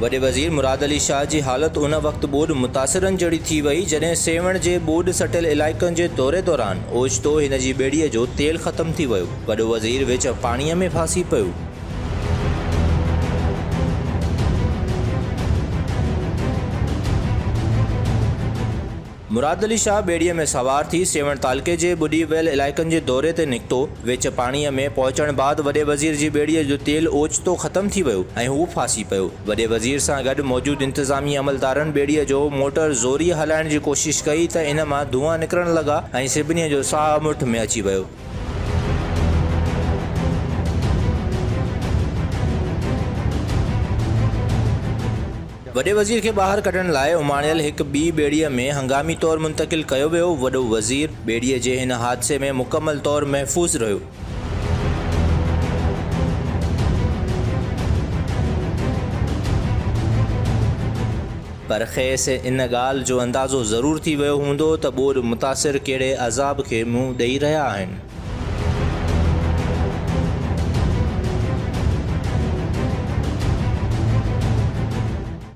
वॾे वज़ीर मुराद अली शाह जी हालत उन वक़्तु ॿोॾि मुतासिरनि जहिड़ी थी वई जॾहिं सेवण जे ॿोॾि सटियल इलाइक़नि जे दौरे दौरान ओचितो हिन जी ॿेड़ीअ जो तेल ख़तमु थी वियो। वॾो वज़ीर विच पाणीअ में फासी पियो। मुराद अली शाह ॿेड़ीअ में सवार थी सेवण तालके जे ॿुॾी वियल इलाइक़नि जे दौरे ते निकितो। विच पाणीअ में पहुचण बाद वॾे वज़ीर जी ॿेड़ीअ जो तेल ओचितो ख़तमु थी वियो ऐं हू फासी पियो। वॾे वज़ीर सां गॾु मौजूदु इंतिज़ामी अमलदारनि ॿेड़ीअ जो मोटर ज़ोरी हलाइण जी कोशिशि कई त इन मां धुआं निकिरण लॻा ऐं सभिनी जो साहु मुठि में अची वियो। वॾे वज़ीर खे ॿाहिरि कढण लाइ उमाणियल हिकु ॿी ॿेड़ीअ में हंगामी तौरु मुंतक़िल कयो वियो। वॾो वज़ीर ॿेड़ीअ जे हिन हादिसे में मुकमल तौरु महफ़ूज़ रहियो। पर खेसि इन ॻाल्हि जो अंदाज़ो ज़रूरु थी वियो हूंदो त ॿोॾि मुतासिर कहिड़े अज़ाब खे मुंहुं ॾेई रहिया आहिनि।